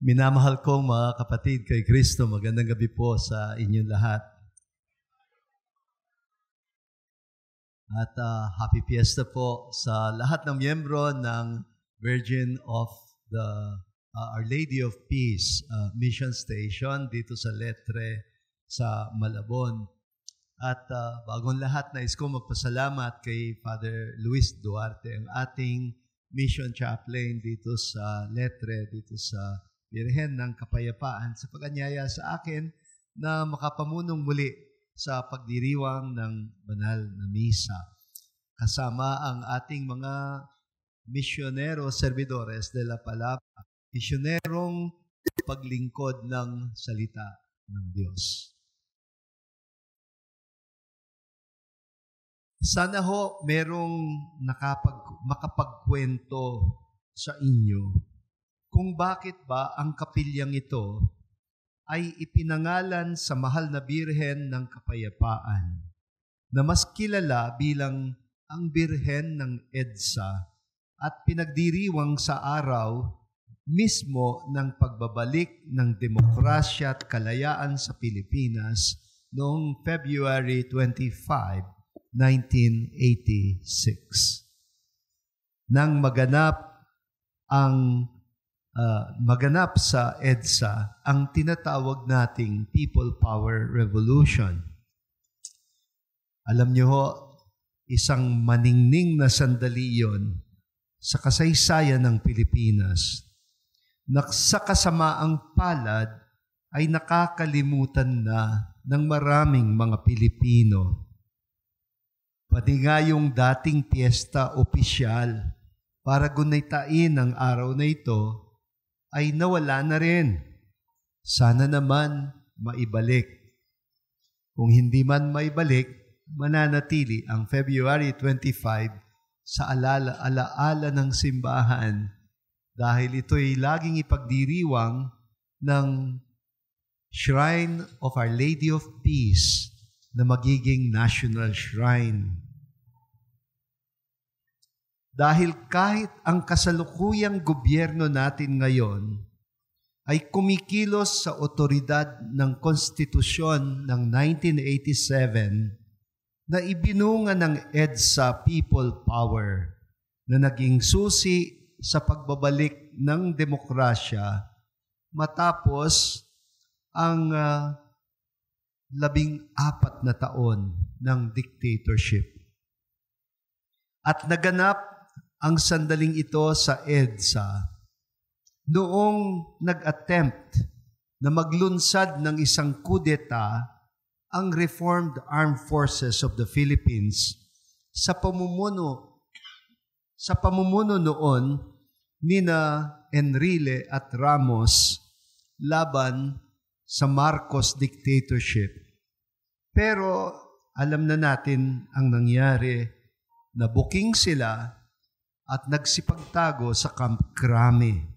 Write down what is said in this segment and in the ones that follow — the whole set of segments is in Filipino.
Minamahal kong mga kapatid kay Kristo, magandang gabi po sa inyong lahat. At happy fiesta po sa lahat ng miyembro ng Virgin of the Our Lady of Peace Mission Station dito sa Letre sa Malabon. At bagong lahat, nais ko magpasalamat kay Father Luis Duarte, ang ating mission chaplain dito sa Letre, dito sa Birhen ng Kapayapaan, sa pag-anyaya sa akin na makapamunong muli sa pagdiriwang ng banal na misa. Kasama ang ating mga misyonero servidores de la palabra, misyonerong paglingkod ng salita ng Diyos. Sana ho merong makapagkwento sa inyo kung bakit ba ang kapilyang ito ay ipinangalan sa mahal na Birhen ng Kapayapaan, na mas kilala bilang ang Birhen ng EDSA at pinagdiriwang sa araw mismo ng pagbabalik ng demokrasya at kalayaan sa Pilipinas noong February 25, 1986. Nang maganap sa EDSA ang tinatawag nating People Power Revolution. Alam niyo ho, isang maningning na sandali yon sa kasaysayan ng Pilipinas na sa kasamaang palad ay nakakalimutan na ng maraming mga Pilipino. Pati nga yung dating piyesta opisyal para gunaitain ang araw na ito ay nawala na rin. Sana naman maibalik. Kung hindi man maibalik, mananatili ang February 25 sa alaala ng simbahan dahil ito'y laging ipagdiriwang ng Shrine of Our Lady of Peace na magiging national shrine. Dahil kahit ang kasalukuyang gobyerno natin ngayon ay kumikilos sa otoridad ng konstitusyon ng 1987 na ibinunga ng EDSA People Power na naging susi sa pagbabalik ng demokrasya matapos ang 14 na taon ng dictatorship. At naganap ang sandaling ito sa EDSA noong nag-attempt na maglunsad ng isang kudeta ang Reformed Armed Forces of the Philippines sa pamumuno noon nina Enrile at Ramos laban sa Marcos dictatorship. Pero alam na natin ang nangyari, nabuking sila at nagsipagtago sa Camp Crame.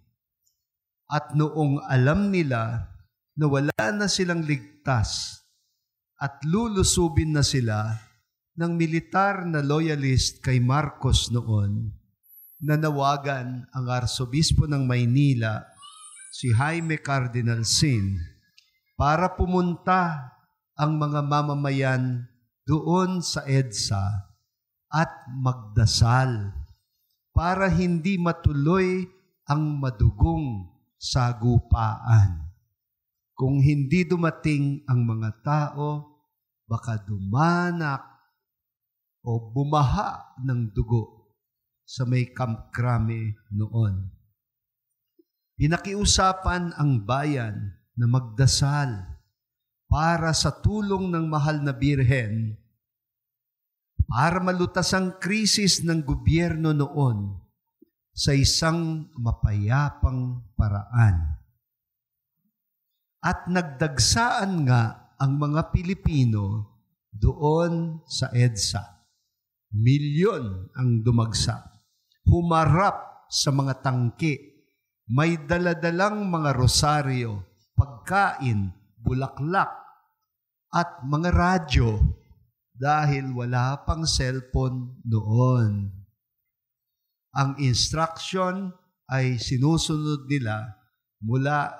At noong alam nila na wala na silang ligtas at lulusubin na sila ng militar na loyalist kay Marcos noon, nanawagan ang Arsobispo ng Maynila, si Jaime Cardinal Sin, para pumunta ang mga mamamayan doon sa EDSA at magdasal para hindi matuloy ang madugong sagupaan. Kung hindi dumating ang mga tao, baka dumanak o bumaha ng dugo sa may Camp Crame noon. Pinakiusapan ang bayan na magdasal para sa tulong ng mahal na Birhen para malutas ang krisis ng gobyerno noon sa isang mapayapang paraan. At nagdagsaan nga ang mga Pilipino doon sa EDSA. Milyon ang dumagsa. Humarap sa mga tangke. May daladalang mga rosaryo, pagkain, bulaklak, at mga radyo dahil wala pang cellphone noon. Ang instruction ay sinusunod nila mula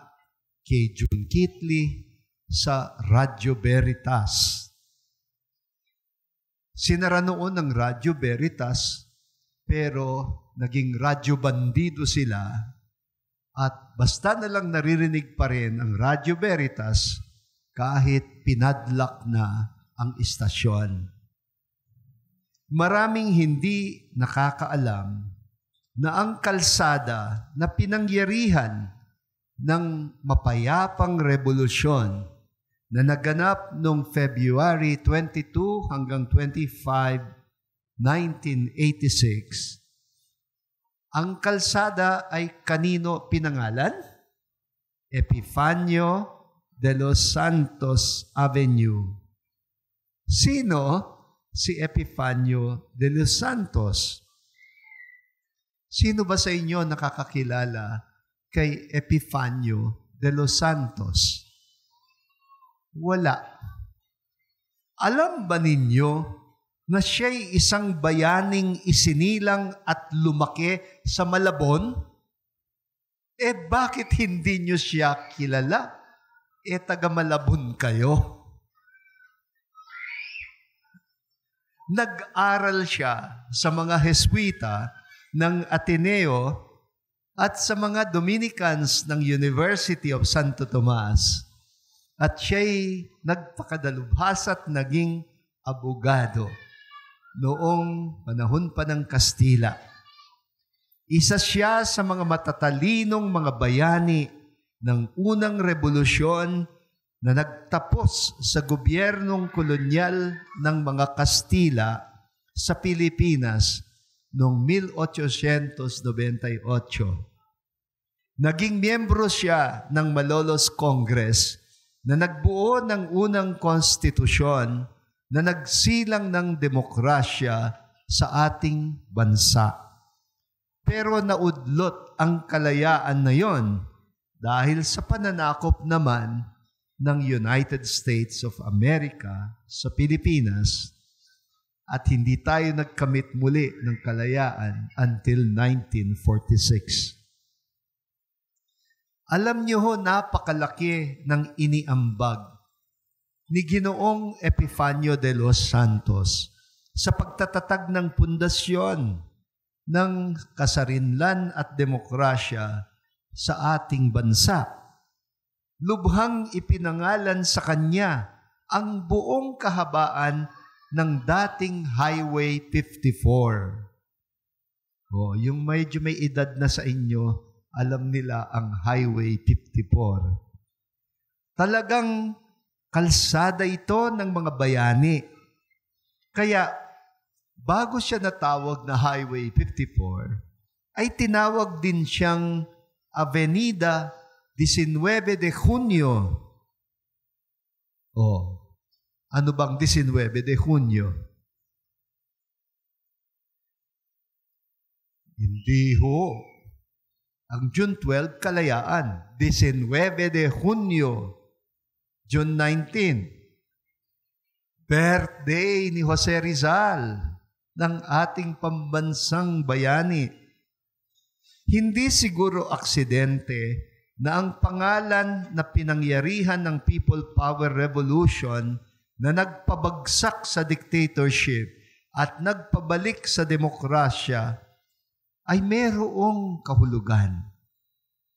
kay June Kitley sa Radyo Veritas. Sinara noon ang Radyo Veritas, pero naging radyo bandido sila at basta na lang naririnig pa rin ang Radyo Veritas kahit pinadlock na ang istasyon. Maraming hindi nakakaalam na ang kalsada na pinangyarihan ng mapayapang revolusyon na naganap noong February 22 hanggang 25, 1986, ang kalsada ay kanino pinangalan? Epifanio de los Santos Avenue. Sino si Epifanio de los Santos? Sino ba sa inyo nakakakilala kay Epifanio de los Santos? Wala. Alam ba ninyo na siya'y isang bayaning isinilang at lumaki sa Malabon? Bakit hindi nyo siya kilala? Taga Malabon kayo. Nag-aral siya sa mga Jesuita ng Ateneo at sa mga Dominicans ng University of Santo Tomas. At siya'y nagpakadalubhasa at naging abogado noong panahon pa ng Kastila. Isa siya sa mga matatalinong mga bayani ng unang revolusyon na nagtapos sa gobyernong kolonyal ng mga Kastila sa Pilipinas noong 1898. Naging miyembro siya ng Malolos Congress na nagbuo ng unang konstitusyon na nagsilang ng demokrasya sa ating bansa. Pero naudlot ang kalayaan na yon dahil sa pananakop naman ng United States of America sa Pilipinas at hindi tayo nagkamit muli ng kalayaan until 1946. Alam niyo ho, napakalaki ng iniambag ni Ginoong Epifanio de los Santos sa pagtatatag ng pundasyon ng kasarinlan at demokrasya sa ating bansa. Lubhang ipinangalan sa kanya ang buong kahabaan ng dating Highway 54. Yung medyo may edad na sa inyo, alam nila ang Highway 54. Talagang kalsada ito ng mga bayani. Kaya, bago siya natawag na Highway 54, ay tinawag din siyang Avenida 19 de Junio. Ano bang 19 de Junio? Hindi ho. Ang June 12, kalayaan. 19 de Junio. June 19. Birthday ni Jose Rizal ng ating pambansang bayani. Hindi siguro aksidente na ang pangalan na pinangyarihan ng People Power Revolution na nagpabagsak sa dictatorship at nagpabalik sa demokrasya ay mayroong kahulugan.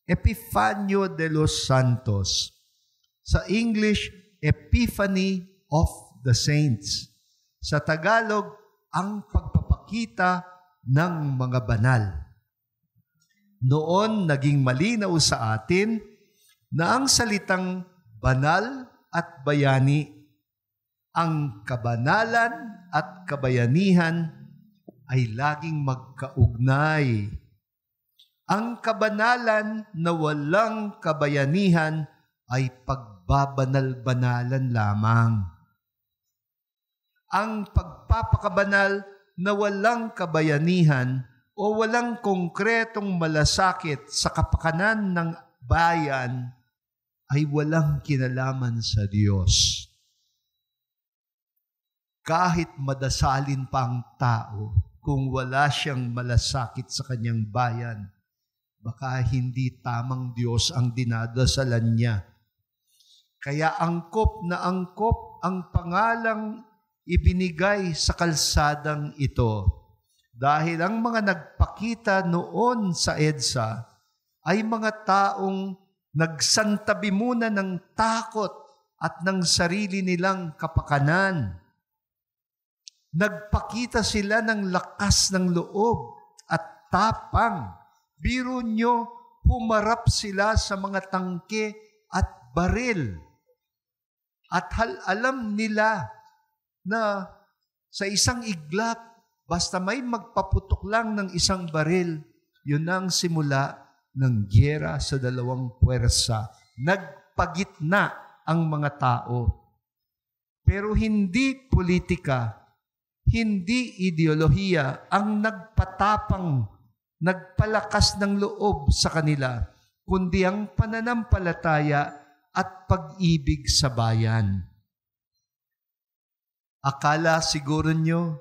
Epifanio de los Santos. Sa English, Epiphany of the Saints. Sa Tagalog, ang pagpapakita ng mga banal. Noon, naging malinaw sa atin na ang salitang banal at bayani, ang kabanalan at kabayanihan ay laging magkaugnay. Ang kabanalan na walang kabayanihan ay pagbabanal-banalan lamang. Ang pagpapakabanal na walang kabayanihan o walang konkretong malasakit sa kapakanan ng bayan ay walang kinalaman sa Diyos. Kahit madasalin pa ang tao, kung wala siyang malasakit sa kanyang bayan, baka hindi tamang Diyos ang dinadasalan niya. Kaya angkop na angkop ang pangalang ibinigay sa kalsadang ito. Dahil ang mga nagpakita noon sa EDSA ay mga taong nagsantabi muna ng takot at ng sarili nilang kapakanan. Nagpakita sila ng lakas ng loob at tapang. Biro nyo, humarap sila sa mga tangke at baril. At alam nila na sa isang iglap, basta may magpaputok lang ng isang baril, yun ang simula ng gyera sa dalawang puwersa. Nagpagitna ang mga tao. Pero hindi politika, hindi ideolohiya ang nagpatapang, nagpalakas ng loob sa kanila, kundi ang pananampalataya at pag-ibig sa bayan. Akala siguro nyo,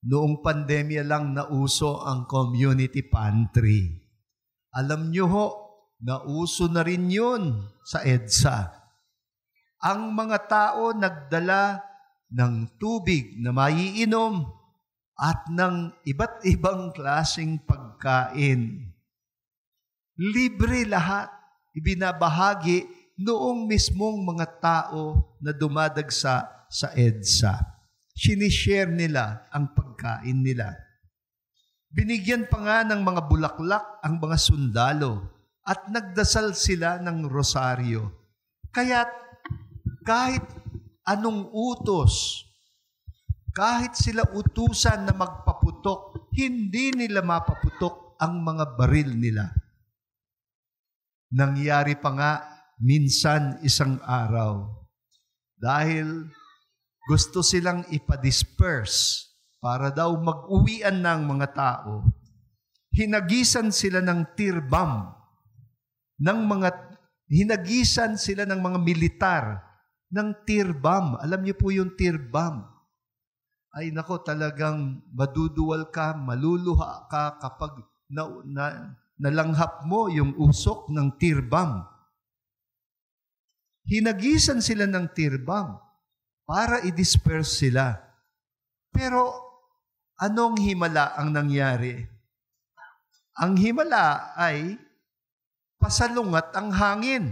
noong pandemya lang nauso ang community pantry. Alam nyo ho, nauso na rin yun sa EDSA. Ang mga tao nagdala ng tubig na maiinom at ng iba't ibang klaseng pagkain. Libre lahat, ibinabahagi noong mismong mga tao na dumadagsa sa EDSA. Sinishare nila ang pagkain nila. Binigyan pa nga ng mga bulaklak ang mga sundalo at nagdasal sila ng rosaryo. Kaya't kahit anong utos, kahit sila utusan na magpaputok, hindi nila mapaputok ang mga baril nila. Nangyari pa nga minsan isang araw dahil gusto silang ipadisperse para daw mag-uwian ng mga tao. Hinagisan sila ng tear bomb, hinagisan sila ng mga militar ng tear bomb. Alam niyo po yung tear bomb. Ay nako, talagang maduduwal ka, maluluha ka kapag nalanghap mo yung usok ng tear bomb. Hinagisan sila ng tear bomb para i-disperse sila. Pero anong himala ang nangyari? Ang himala ay pasalungat ang hangin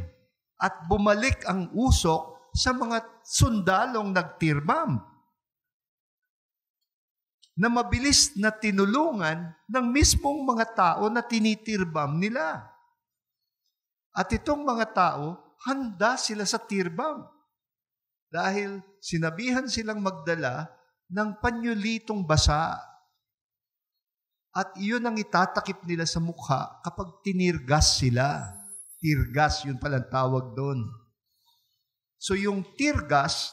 at bumalik ang usok sa mga sundalong nag-tear bomb na mabilis na tinulungan ng mismong mga tao na tinitir bomb nila. At itong mga tao, handa sila sa tear bomb. Dahil sinabihan silang magdala ng panyulitong basa. At iyon ang itatakip nila sa mukha kapag tinirgas sila. Tirgas, yun palang tawag doon. So yung tirgas,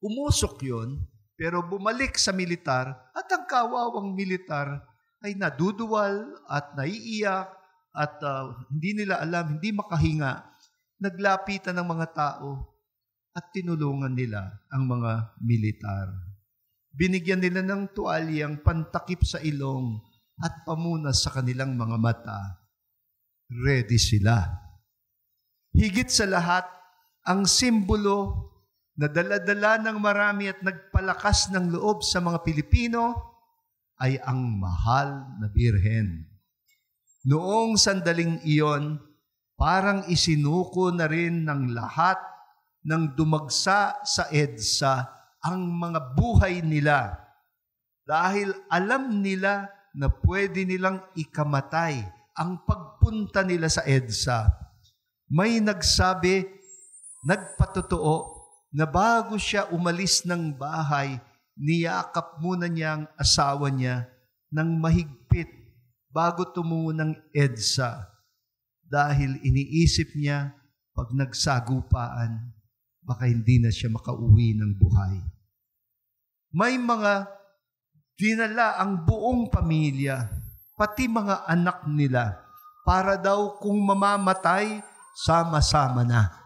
umusok yun, pero bumalik sa militar at ang kawawang militar ay naduduwal at naiiyak at hindi nila alam, hindi makahinga. Naglapitan ng mga tao at tinulungan nila ang mga militar. Binigyan nila ng tuwalyang pantakip sa ilong at pamunas sa kanilang mga mata. Ready sila. Higit sa lahat, ang simbolo na dala-dala ng marami at nagpalakas ng loob sa mga Pilipino ay ang mahal na Birhen. Noong sandaling iyon, parang isinuko na rin ng lahat ng dumagsa sa EDSA ang mga buhay nila dahil alam nila na pwede nilang ikamatay ang pagpunta nila sa EDSA. May nagsabi, nagpatotoo, na bago siya umalis ng bahay, niyakap muna niya ang asawa niya ng mahigpit bago tumungo ng EDSA dahil iniisip niya pag nagsagupaan, baka hindi na siya makauwi ng buhay. May mga dinala ang buong pamilya, pati mga anak nila, para daw kung mamamatay, sama-sama na.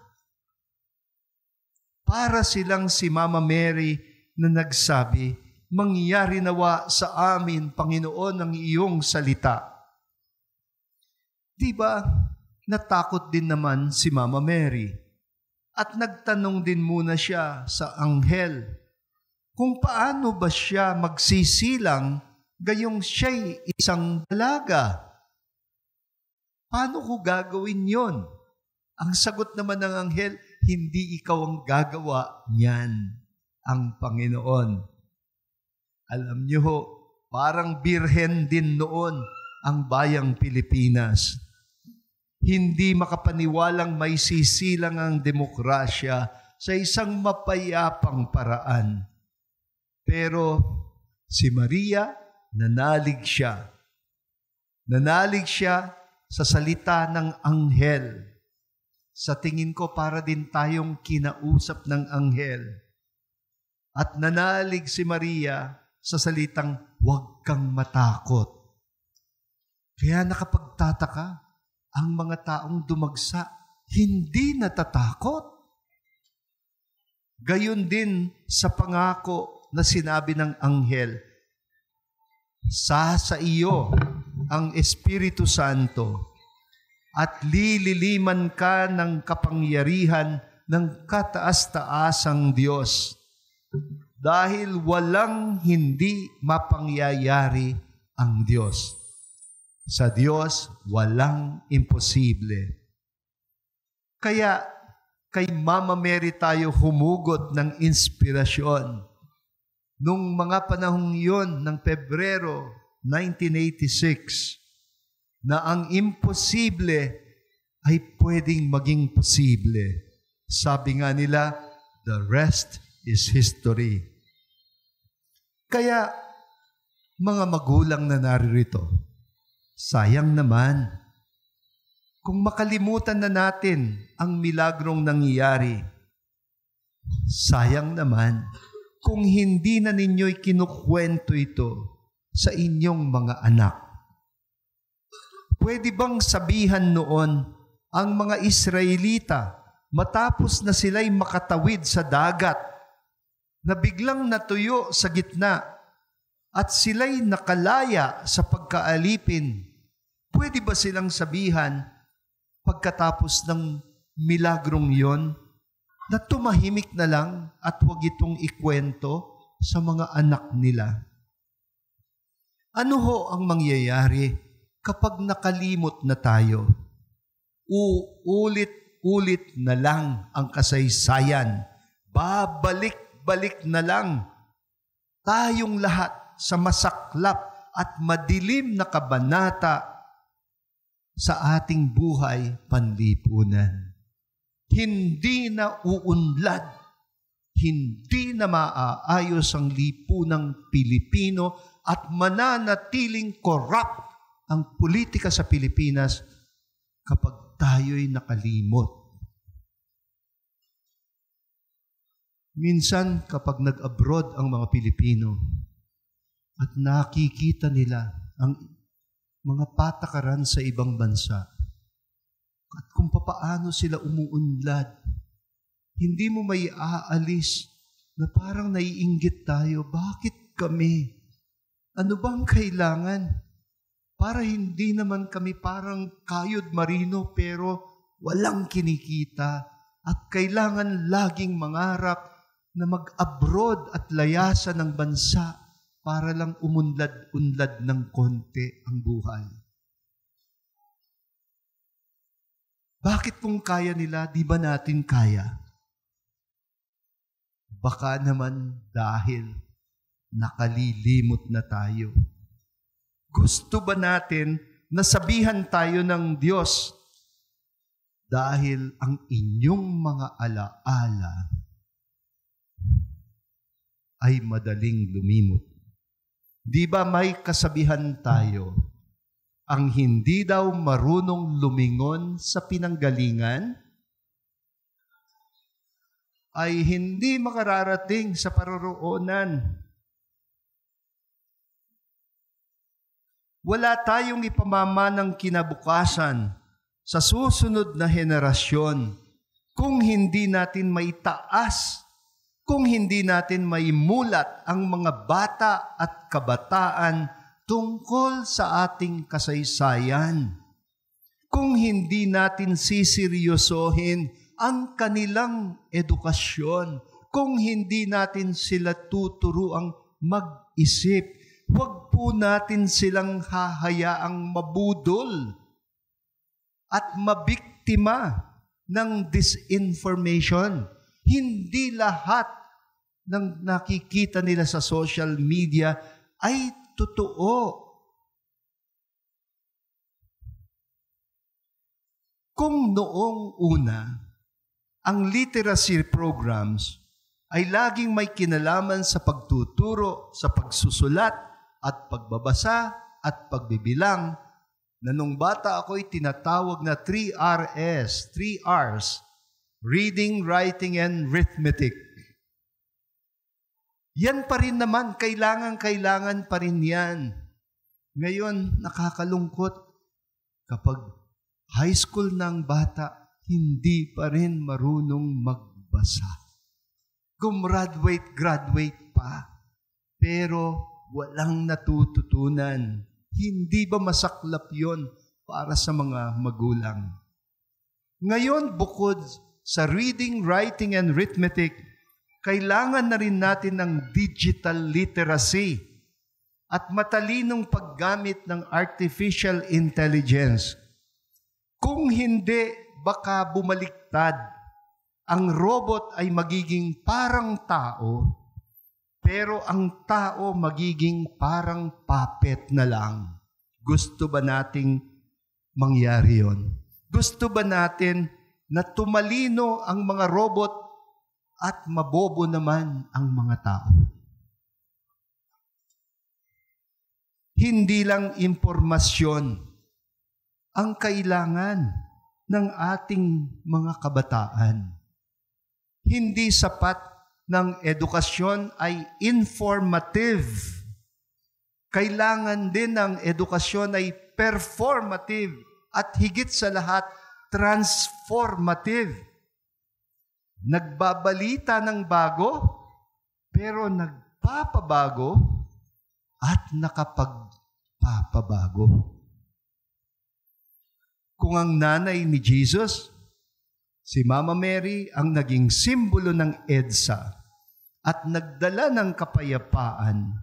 Para silang si Mama Mary na nagsabi, mangyari nawa sa amin, Panginoon, ang iyong salita. Diba, natakot din naman si Mama Mary at nagtanong din muna siya sa anghel kung paano ba siya magsisilang gayong siya'y isang dalaga. Paano ko gagawin yon? Ang sagot naman ng anghel, hindi ikaw ang gagawa niyan, ang Panginoon. Alam niyo ho, parang birhen din noon ang bayang Pilipinas. Hindi makapaniwalang may sisilang ang demokrasya sa isang mapayapang paraan. Pero si Maria, nanalig siya. Nanalig siya sa salita ng anghel. Sa tingin ko, para din tayong kinausap ng anghel. At nanalig si Maria sa salitang, "Huwag kang matakot." Kaya nakapagtataka, ang mga taong dumagsa, hindi natatakot. Gayon din sa pangako na sinabi ng anghel, sa iyo ang Espiritu Santo at lililiman ka ng kapangyarihan ng kataas-taasang Diyos. Dahil walang hindi mapangyayari ang Diyos. Sa Diyos, walang imposible. Kaya, kay Mama Mary tayo humugot ng inspirasyon. Nung mga panahong yun ng Pebrero 1986, na ang imposible ay pwedeng maging posible. Sabi nga nila, the rest is history. Kaya, mga magulang na naririto, sayang naman kung makalimutan na natin ang milagrong nangyayari. Sayang naman kung hindi na ninyo'y kinukwento ito sa inyong mga anak. Pwede bang sabihan noon ang mga Israelita matapos na sila'y makatawid sa dagat na biglang natuyo sa gitna at sila'y nakalaya sa pagkaalipin, pwede ba silang sabihan pagkatapos ng milagrong yon na tumahimik na lang at huwag itong ikwento sa mga anak nila? Ano ho ang mangyayari kapag nakalimot na tayo? Uulit-ulit na lang ang kasaysayan. Babalik-balik na lang tayong lahat sa masaklap at madilim na kabanata sa ating buhay panlipunan. Hindi na uunlad, hindi na maaayos ang lipunang Pilipino at mananatiling corrupt ang politika sa Pilipinas kapag tayo'y nakalimot. Minsan kapag nag-abroad ang mga Pilipino at nakikita nila ang mga patakaran sa ibang bansa at kung papaano sila umuunlad, hindi mo may aalis na parang naiinggit tayo. Bakit kami? Ano bang kailangan? Para hindi naman kami parang kayod marino pero walang kinikita at kailangan laging mangarap na mag-abroad at layasan ng bansa para lang umunlad-unlad ng konti ang buhay. Bakit kung kaya nila, di ba natin kaya? Baka naman dahil nakalilimot na tayo. Gusto ba natin na sabihan tayo ng Diyos dahil ang inyong mga alaala ay madaling lumimot? Di ba may kasabihan tayo, ang hindi daw marunong lumingon sa pinanggalingan ay hindi makararating sa paroroonan. Wala tayong ipamamanang kinabukasan sa susunod na henerasyon kung hindi natin maitaas, kung hindi natin maimulat ang mga bata at kabataan tungkol sa ating kasaysayan. kung hindi natin siseryosohin ang kanilang edukasyon, kung hindi natin sila tuturuang mag-isip, huwag po natin silang hahayaang mabudol at mabiktima ng disinformation. Hindi lahat ng nakikita nila sa social media ay totoo. Kung noong una, ang literacy programs ay laging may kinalaman sa pagtuturo, sa pagsusulat at pagbabasa at pagbibilang, na nung bata ako'y tinatawag na 3 R's, reading, writing, and arithmetic. Yan pa rin naman, kailangan pa rin yan. Ngayon, nakakalungkot kapag high school ng bata, hindi pa rin marunong magbasa. Graduate pa, pero walang natututunan. Hindi ba masaklap yon para sa mga magulang? Ngayon, bukod sa reading, writing, and arithmetic, kailangan na rin natin ng digital literacy at matalinong paggamit ng artificial intelligence. Kung hindi, baka bumaliktad. Ang robot ay magiging parang tao, pero ang tao magiging parang puppet na lang. Gusto ba nating mangyari yon? Gusto ba natin na tumalino ang mga robot at mabobo naman ang mga tao? Hindi lang impormasyon ang kailangan ng ating mga kabataan. Hindi sapat ng edukasyon ay informative. Kailangan din ng edukasyon ay performative at higit sa lahat, transformative. Nagbabalita ng bago, pero nagpapabago at nakapagpapabago. Kung ang nanay ni Jesus, si Mama Mary, ang naging simbolo ng EDSA at nagdala ng kapayapaan,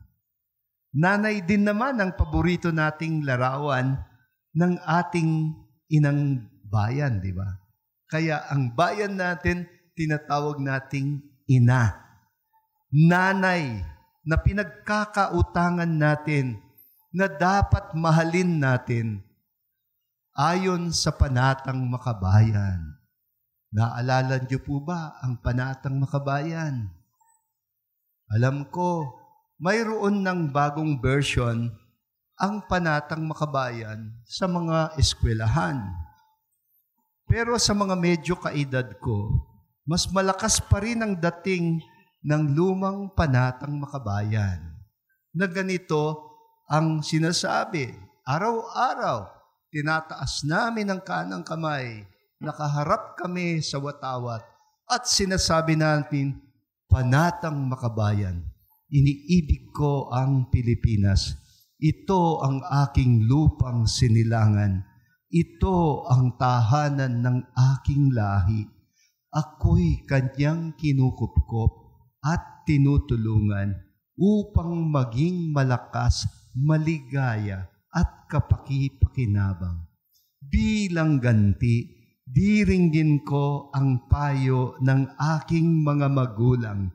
nanay din naman ang paborito nating larawan ng ating inang bayan, di ba? Kaya ang bayan natin, tinatawag nating ina. Nanay na pinagkakautangan natin na dapat mahalin natin ayon sa Panatang Makabayan. Naalala niyo po ba ang Panatang Makabayan? Alam ko, mayroon ng bagong version ang Panatang Makabayan sa mga eskwelahan. Pero sa mga medyo kaedad ko, mas malakas pa rin ang dating ng lumang Panatang Makabayan na ganito ang sinasabi. Araw-araw, tinataas namin ang kanang kamay, nakaharap kami sa watawat at sinasabi natin, Panatang Makabayan, iniibig ko ang Pilipinas. Ito ang aking lupang sinilangan. Ito ang tahanan ng aking lahi. Ako'y kanyang kinukupkop at tinutulungan upang maging malakas, maligaya at kapaki-pakinabang. Bilang ganti, diringgin ko ang payo ng aking mga magulang.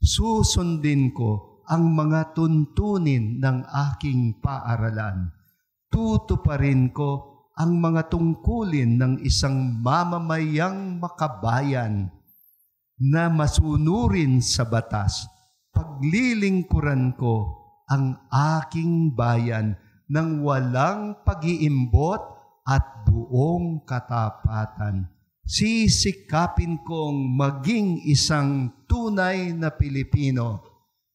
Susundin ko ang mga tuntunin ng aking paaralan. Tutuparin ko ang mga tungkulin ng isang mamamayang makabayan na masunurin sa batas. Paglilingkuran ko ang aking bayan ng walang pag-iimbot at buong katapatan. Sisikapin kong maging isang tunay na Pilipino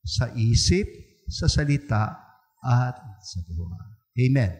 sa isip, sa salita, at sa gawa. Amen.